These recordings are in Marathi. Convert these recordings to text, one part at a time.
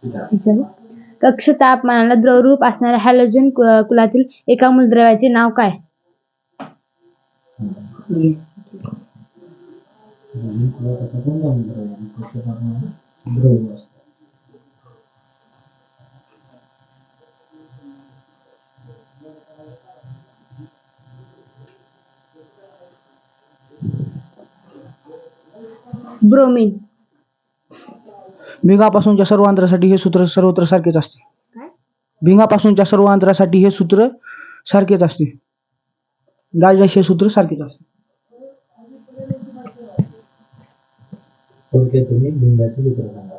विचारू. कक्ष तापमानाला द्रवरूप असणाऱ्या हॅलोजन कुलातील एका मूलद्रव्याचे नाव काय? ब्रोमीन. भिंगापासूनच्या सर्व अंतरासाठी हे सूत्र सर्वत्र सारखेच असते. भिंगापासूनच्या सर्व अंतरासाठी हे सूत्र सारखेच असते. डायजॅश हे सूत्र सारखेच असते. थोडक्यात तुम्ही भिंगाचे सूत्र सांगा.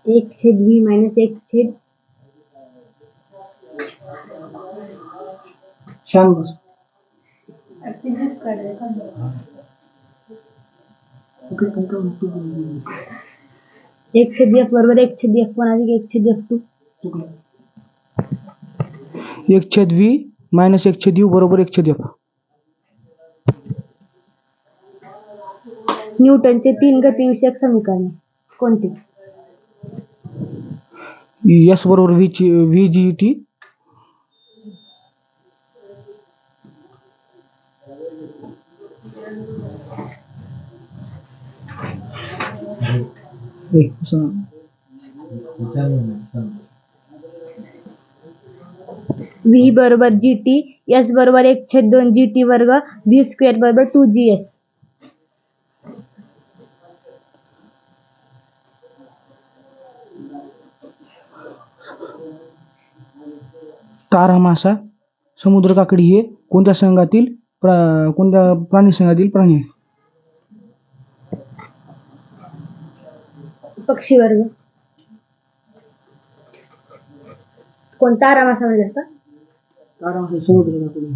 एक छेद v मायनस एक छेद शांत बस. एक छेद f बरोबर एक छेद f1 अधिक एक छेद f2. एक छेद v मायनस एक छेद u बरोबर एक छेद f. न्यूटनचे 3 गतिविषयक समीकरणे कोणते? S बरोबर v g t. v बरोबर gt, s बरोबर 1/2 gt वर्ग, v स्क्वेअर बरोबर 2gs. तारा मासा समुद्र काकडी हे कोणत्या प्राणी संघातील प्राणी आहे? पक्षी वर्ग. कोणता मासा म्हणजे असता? तारा मासा समुद्र काकडी.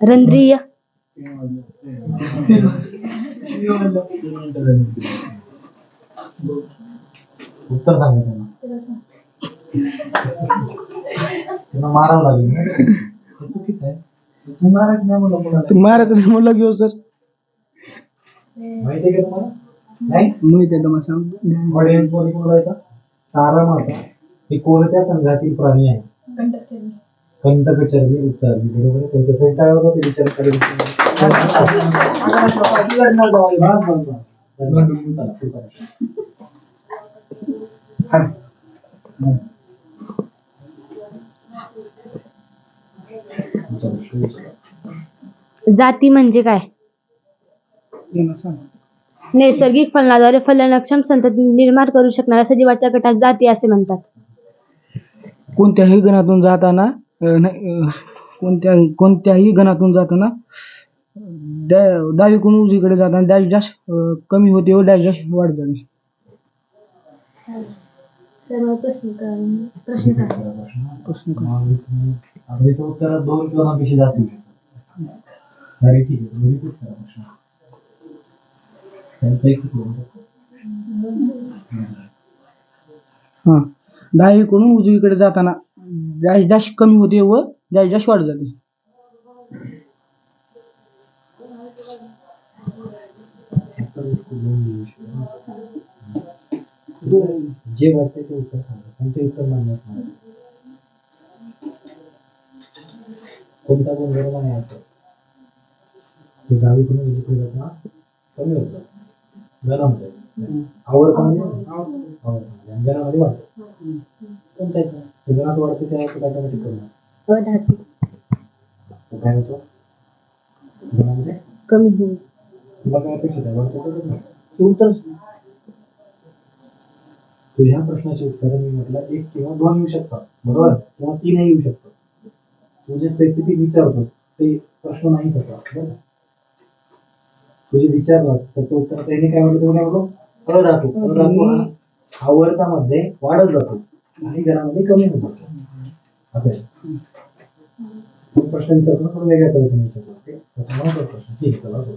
रंध्रीय. उत्तर सांगा त्यांना. मारावं लागेल. चुकीच आहे. मारत नाही म्हणलं घेऊ सर. माहिती आहे का तुम्हाला? नाही माहिती आहे तुम्हाला. ऑडियन्स मध्ये बोलायचा. तारा मासा हे कोणत्या संघातील प्राणी आहे? कंटकचर्मी उत्तरमी. बरोबर आहे. त्यांच्यासाठी काय होतं ते विचार करेल. जाती म्हणजे काय? नैसर्गिक फलनाद्वारे फलनक्षम संतती निर्माण करू शकणाऱ्या सजीवाच्या गटात जाती असे म्हणतात. कोणत्याही गणातून जाताना डावीकडून उजवीकडे जाताना डॅश डॅश कमी होते व डॅश डॅश वाढ जाते. उत्तरात 2 किंवा पेक्षा जास्त होऊ शकतात. ठीक आहे. रिपीट करा प्रश्न. डावीकडून उजवीकडे जाताना डॅश डॅश कमी होते व डॅश डॅश वाढ जाते. जे वाटते ते उत्तर सांगा. कोणते उत्तर मान्य असणार? कोणता गुण बरोबर आहे असं? डावीकडून उजवीकडे जाताना कमी होतं, गरम होतं. आवडतं म्हणजे आवडतं अंजनामध्ये वाढतं. अंजनात वाढते त्या ऑटोमॅटिक करणार अधातू तो काय होतो अंजनामध्ये कमी होईल. तुला काय अपेक्षित आहे वाढतो का नाही? हे उत्तर तुझ्या प्रश्नाचे उत्तर मी म्हटलं 1 किंवा 2 येऊ शकतात बरोबर किंवा 3 येऊ शकतात. तू जे स्पेसिफिक विचारतोस ते प्रश्न नाही तसा बरं का? तू जे विचारलास त्याचं उत्तर त्याने काय म्हटलं तुम्ही काय म्हटलं अधातू अधातू हा आवर्तामध्ये वाढत जातो आणि घरामध्ये कमी होत जातो असं आहे. तुम्ही प्रश्न विचारतो थोडं वेगळ्या पद्धतीने विचारतो ते त्याचा महत्त्वाचा प्रश्न ठीक आहे चला असो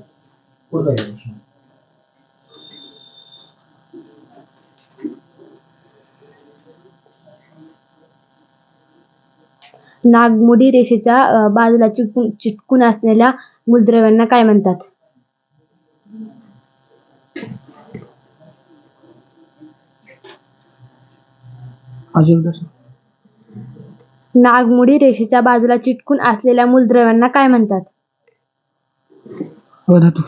पुढचा घ्या प्रश्न. नागमोडी रेषेच्या बाजूला चिटकून असलेल्या मूलद्रव्यांना काय म्हणतात? अजून कसं नागमोडी रेषेच्या बाजूला चिटकून असलेल्या मूलद्रव्यांना काय म्हणतात? अधातू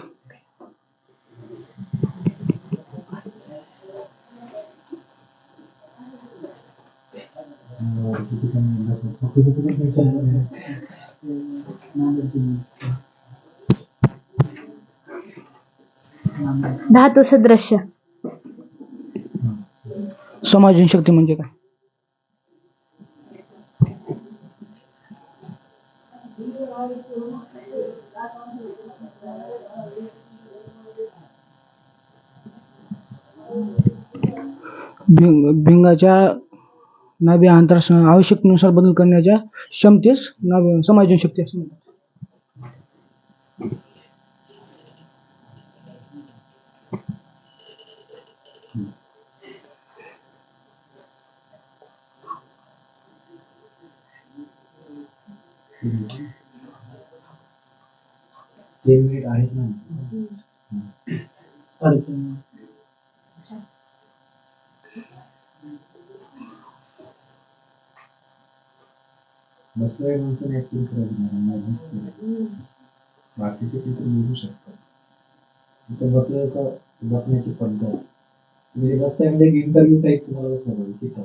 किती कमी विचारलं धातू सदृश्य समायोजन शक्ती म्हणजे काय? भिंगाच्या नाभी अंतर आवश्यकतेनुसार बदल करण्याच्या क्षमतेस समायोजन शक्ती असते म्हणतात. ते मिनिट आहेत ना बसलोय म्हणून ऍक्टिंग करत नाही बाकीचे तिथे बोलू शकतात. तिथे बसलोय तर बसण्याची पद्धत म्हणजे बसताय म्हणजे इंटरव्ह्यू टाईप तुम्हाला बसलं पाहिजे तिथं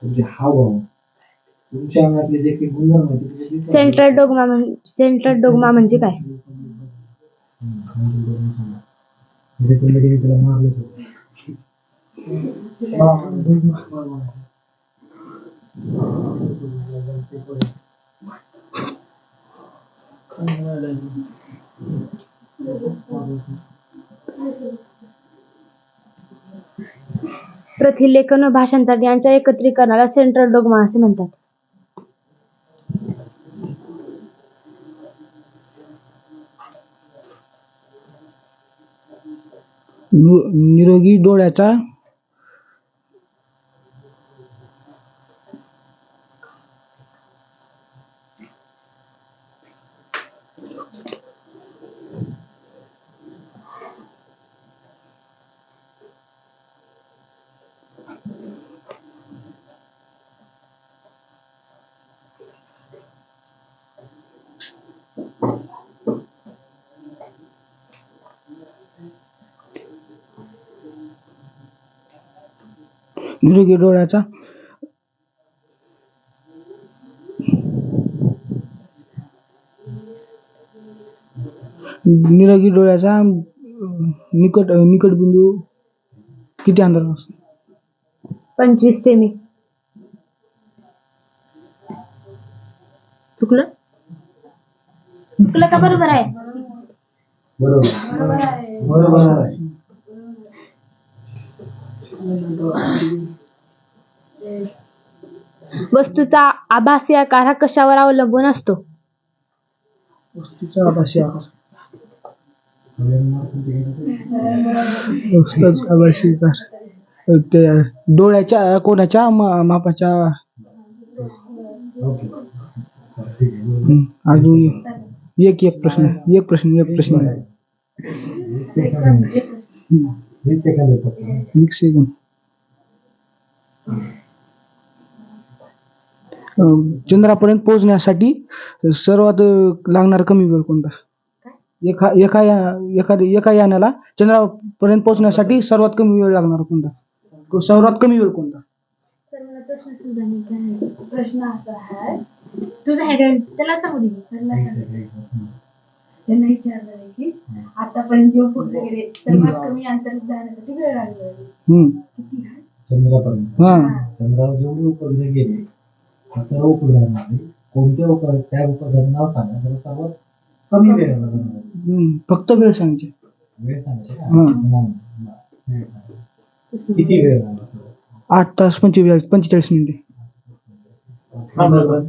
तुमचे हावभाव तुमच्या अंगातले जे काही गुणधर्म आहेत सेंट्रल डोग्मा म्हणजे काय? म्हणजे तुम्ही त्याला मारलंच होतं. प्रतिलेखन व भाषांतर यांच्या एकत्रीकरणाला सेंट्रल डोग्मा असे म्हणतात. निरोगी डोळ्याचा निरोगी डोळ्याचा निरोगी डोळ्याचा निकट बिंदू किती अंतरावर असतो? 25 सेमी. चुकलं का बरोबर आहे? बरोबर आहे. वस्तूचा आभासी आकार हा कशावर अवलंबून असतो? वस्तूचा आभासी आकार वस्तूचा आभासी आकार ते डोळ्याच्या कोणाच्या मापाच्या अजून एक प्रश्न 20 सेकंद येतात. 1 सेकंद. चंद्रापर्यंत पोहोचण्यासाठी सर्वात लागणारा कमी वेळ कोणता? एका यानाला चंद्रापर्यंत पोहोचण्यासाठी सर्वात कमी वेळ लागणार कोणता? सर्वात कमी वेळ कोणता? सर मला प्रश्न समजा नाही काय प्रश्न असा आहे तुझा आहे त्याला सांगू दे सरला सांग. त्यांना विचारलं आहे की आतापर्यंत जे उपग्रह गेले सर्वात कमी अंतर जाण्यासाठी वेळ लागला किती आहे? चंद्रापर्यंत. हा. चंद्रावर जेवढे उपग्रह गेले त्या सर्व उपग्रहांमध्ये कोणत्या त्या उपग्रहाचं नाव सांगा त्याला सर्वात कमी वेळ लागला. फक्त वेळ सांगायची. वेळ सांगायची का? हा. वेळ सांगायची. किती वेळ लागला? 8 तास 45 मिनिटे. सांगा बरं.